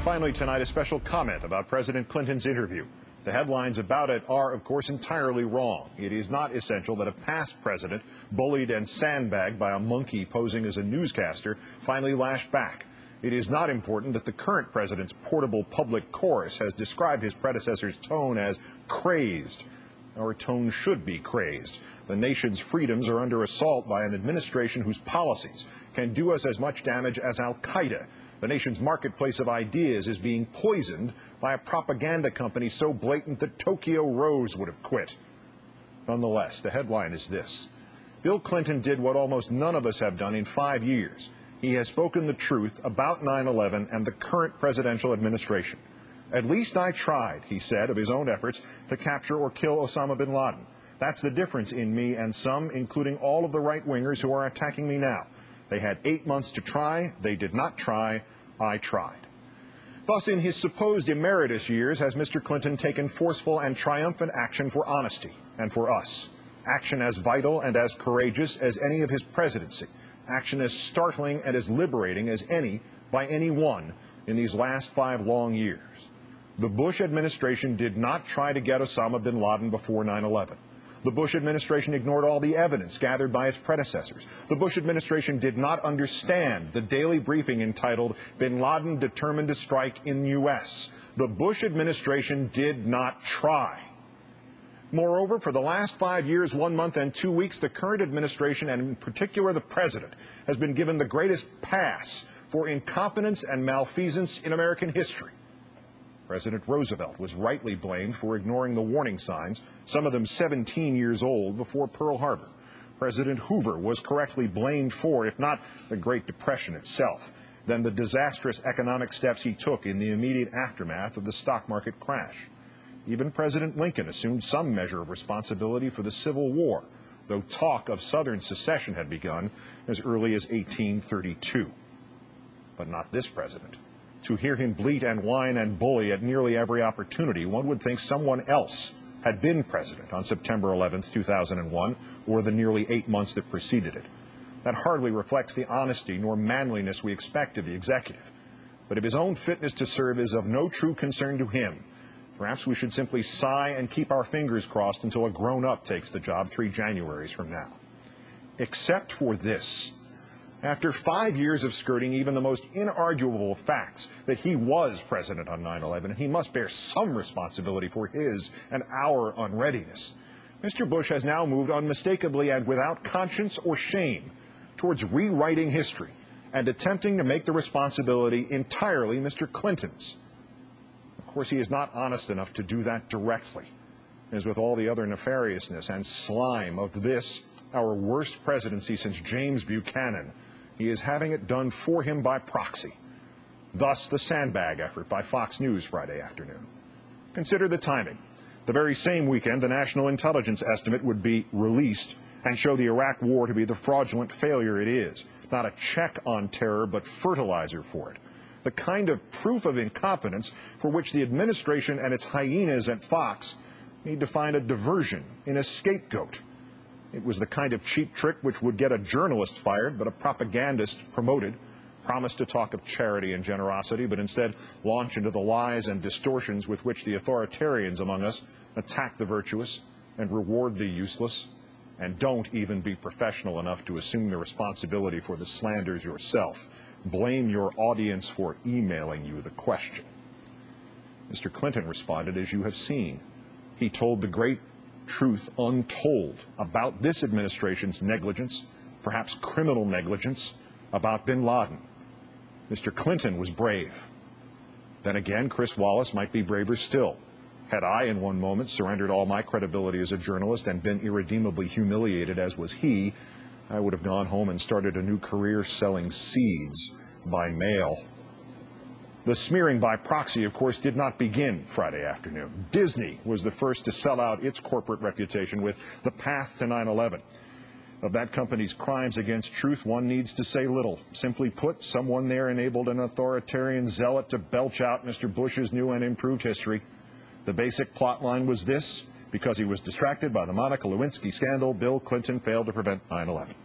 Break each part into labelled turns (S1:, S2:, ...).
S1: Finally tonight, a special comment about President Clinton's interview. The headlines about it are, of course, entirely wrong. It is not essential that a past president, bullied and sandbagged by a monkey posing as a newscaster, finally lashed back. It is not important that the current president's portable public chorus has described his predecessor's tone as crazed. Our tone should be crazed. The nation's freedoms are under assault by an administration whose policies can do us as much damage as Al-Qaeda. The nation's marketplace of ideas is being poisoned by a propaganda company so blatant that Tokyo Rose would have quit. Nonetheless, the headline is this. Bill Clinton did what almost none of us have done in 5 years. He has spoken the truth about 9/11 and the current presidential administration. At least I tried, he said, of his own efforts to capture or kill Osama bin Laden. That's the difference in me and some, including all of the right-wingers who are attacking me now. They had 8 months to try. They did not try. I tried. Thus, in his supposed emeritus years, has Mr. Clinton taken forceful and triumphant action for honesty and for us. Action as vital and as courageous as any of his presidency. Action as startling and as liberating as any by anyone in these last 5 long years. The Bush administration did not try to get Osama bin Laden before 9/11. The Bush administration ignored all the evidence gathered by its predecessors. The Bush administration did not understand the daily briefing entitled Bin Laden Determined to Strike in U.S. The Bush administration did not try. Moreover, for the last 5 years, 1 month, and 2 weeks, the current administration, and in particular the president, has been given the greatest pass for incompetence and malfeasance in American history. President Roosevelt was rightly blamed for ignoring the warning signs, some of them 17 years old, before Pearl Harbor. President Hoover was correctly blamed for, if not the Great Depression itself, then the disastrous economic steps he took in the immediate aftermath of the stock market crash. Even President Lincoln assumed some measure of responsibility for the Civil War, though talk of Southern secession had begun as early as 1832. But not this president. To hear him bleat and whine and bully at nearly every opportunity, one would think someone else had been president on September 11th, 2001, or the nearly 8 months that preceded it. That hardly reflects the honesty nor manliness we expect of the executive. But if his own fitness to serve is of no true concern to him, perhaps we should simply sigh and keep our fingers crossed until a grown-up takes the job 3 Januaries from now. Except for this. After 5 years of skirting even the most inarguable facts that he was president on 9/11, and he must bear some responsibility for his and our unreadiness, Mr. Bush has now moved unmistakably and without conscience or shame towards rewriting history and attempting to make the responsibility entirely Mr. Clinton's. Of course, he is not honest enough to do that directly, as with all the other nefariousness and slime of this, our worst presidency since James Buchanan. He is having it done for him by proxy. Thus, the sandbag effort by Fox News Friday afternoon. Consider the timing. The very same weekend, the national intelligence estimate would be released and show the Iraq war to be the fraudulent failure it is. Not a check on terror, but fertilizer for it. The kind of proof of incompetence for which the administration and its hyenas at Fox need to find a diversion in a scapegoat. It was the kind of cheap trick which would get a journalist fired, but a propagandist promoted, promised to talk of charity and generosity, but instead launch into the lies and distortions with which the authoritarians among us attack the virtuous and reward the useless, and don't even be professional enough to assume the responsibility for the slanders yourself. Blame your audience for emailing you the question. Mr. Clinton responded as you have seen. He told the great truth untold about this administration's negligence, perhaps criminal negligence, about bin Laden. Mr. Clinton was brave. Then again, Chris Wallace might be braver still. Had I, in one moment, surrendered all my credibility as a journalist and been irredeemably humiliated as was he, I would have gone home and started a new career selling seeds by mail. The smearing by proxy, of course, did not begin Friday afternoon. Disney was the first to sell out its corporate reputation with The Path to 9/11. Of that company's crimes against truth, one needs to say little. Simply put, someone there enabled an authoritarian zealot to belch out Mr. Bush's new and improved history. The basic plot line was this: because he was distracted by the Monica Lewinsky scandal, Bill Clinton failed to prevent 9/11.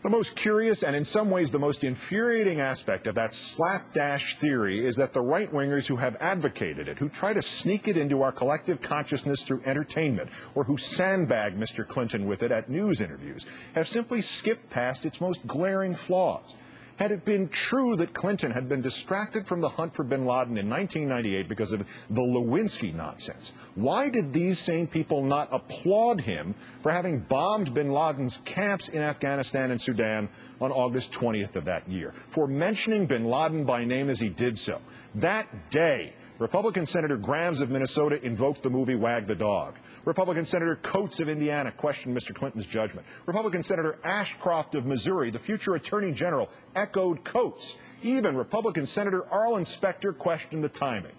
S1: The most curious and in some ways the most infuriating aspect of that slapdash theory is that the right-wingers who have advocated it, who try to sneak it into our collective consciousness through entertainment, or who sandbag Mr. Clinton with it at news interviews, have simply skipped past its most glaring flaws. Had it been true that Clinton had been distracted from the hunt for bin Laden in 1998 because of the Lewinsky nonsense, why did these same people not applaud him for having bombed bin Laden's camps in Afghanistan and Sudan on August 20th of that year, for mentioning bin Laden by name as he did so? That day, Republican Senator Grams of Minnesota invoked the movie Wag the Dog. Republican Senator Coates of Indiana questioned Mr. Clinton's judgment. Republican Senator Ashcroft of Missouri, the future Attorney General, echoed Coates. Even Republican Senator Arlen Specter questioned the timing.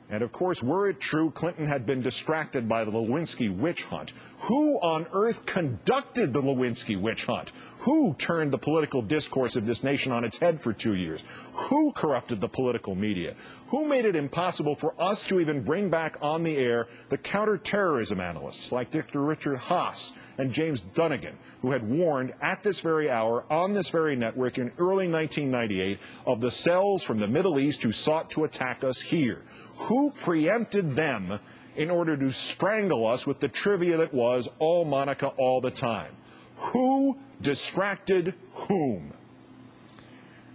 S1: And of course, were it true Clinton had been distracted by the Lewinsky witch hunt, who on earth conducted the Lewinsky witch hunt? Who turned the political discourse of this nation on its head for 2 years? Who corrupted the political media? Who made it impossible for us to even bring back on the air the counterterrorism analysts like Dr. Richard Haas and James Dunnigan, who had warned at this very hour on this very network in early 1998 of the cells from the Middle East who sought to attack us here? Who preempted them in order to strangle us with the trivia that was all Monica all the time? Who distracted whom?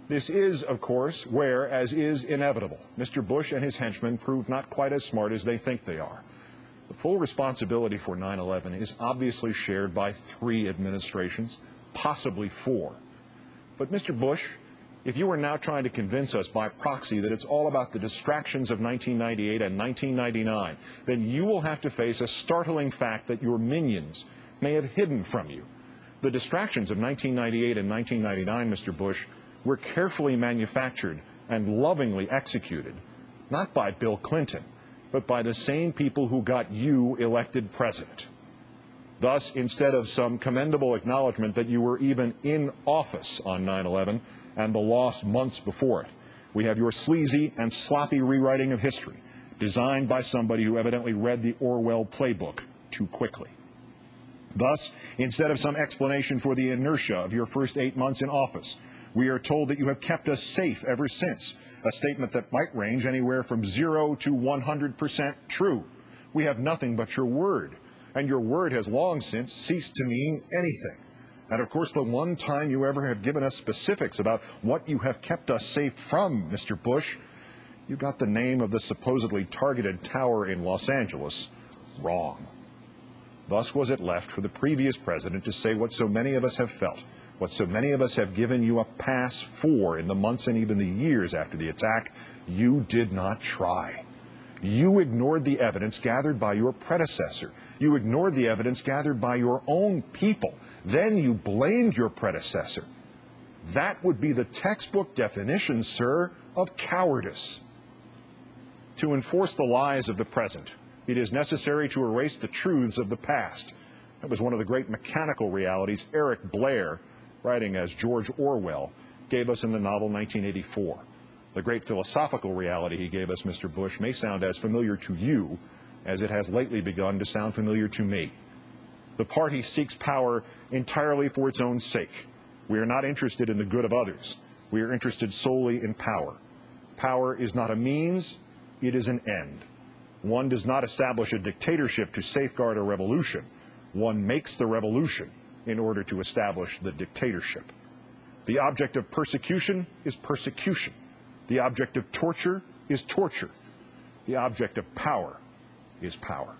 S1: This is, of course, where, as is inevitable, Mr. Bush and his henchmen proved not quite as smart as they think they are. The full responsibility for 9/11 is obviously shared by 3 administrations, possibly 4. But Mr. Bush, if you are now trying to convince us by proxy that it's all about the distractions of 1998 and 1999, then you will have to face a startling fact that your minions may have hidden from you. The distractions of 1998 and 1999, Mr. Bush, were carefully manufactured and lovingly executed, not by Bill Clinton, but by the same people who got you elected president. Thus, instead of some commendable acknowledgement that you were even in office on 9/11 and the lost months before it, we have your sleazy and sloppy rewriting of history, designed by somebody who evidently read the Orwell playbook too quickly. Thus, instead of some explanation for the inertia of your first 8 months in office, we are told that you have kept us safe ever since, a statement that might range anywhere from 0 to 100% true. We have nothing but your word, and your word has long since ceased to mean anything. And of course, the one time you ever have given us specifics about what you have kept us safe from, Mr. Bush, you got the name of the supposedly targeted tower in Los Angeles wrong. Thus was it left for the previous president to say what so many of us have felt, what so many of us have given you a pass for in the months and even the years after the attack. You did not try. You ignored the evidence gathered by your predecessor. You ignored the evidence gathered by your own people. Then you blamed your predecessor. That would be the textbook definition, sir, of cowardice. To enforce the lies of the present, it is necessary to erase the truths of the past. That was one of the great mechanical realities Eric Blair, writing as George Orwell, gave us in the novel 1984. The great philosophical reality he gave us, Mr. Bush, may sound as familiar to you as it has lately begun to sound familiar to me. The party seeks power entirely for its own sake. We are not interested in the good of others. We are interested solely in power. Power is not a means, it is an end. One does not establish a dictatorship to safeguard a revolution. One makes the revolution in order to establish the dictatorship. The object of persecution is persecution. The object of torture is torture. The object of power is power.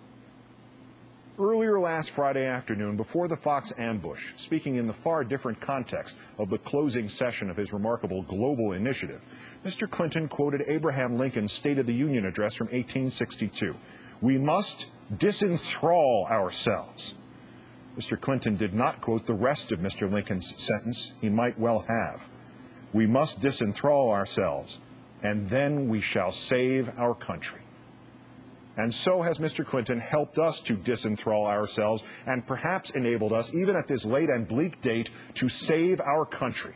S1: Earlier last Friday afternoon, before the Fox ambush, speaking in the far different context of the closing session of his remarkable global initiative, Mr. Clinton quoted Abraham Lincoln's State of the Union address from 1862. We must disenthrall ourselves. Mr. Clinton did not quote the rest of Mr. Lincoln's sentence. He might well have. We must disenthrall ourselves, and then we shall save our country. And so has Mr. Clinton helped us to disenthrall ourselves and perhaps enabled us, even at this late and bleak date, to save our country.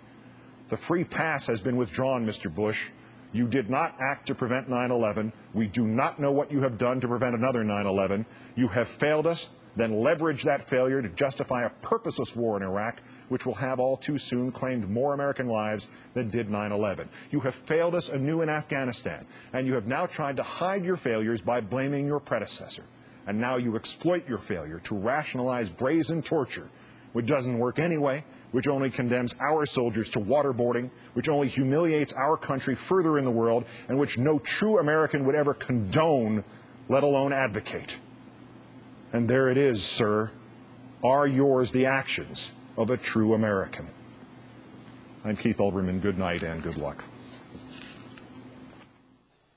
S1: The free pass has been withdrawn, Mr. Bush. You did not act to prevent 9/11. We do not know what you have done to prevent another 9/11. You have failed us, then leveraged that failure to justify a purposeless war in Iraq, which will have all too soon claimed more American lives than did 9/11. You have failed us anew in Afghanistan, and you have now tried to hide your failures by blaming your predecessor. And now you exploit your failure to rationalize brazen torture, which doesn't work anyway, which only condemns our soldiers to waterboarding, which only humiliates our country further in the world, and which no true American would ever condone, let alone advocate. And there it is, sir. Are yours the actions of a true American? I'm Keith Olbermann. Good night and good luck.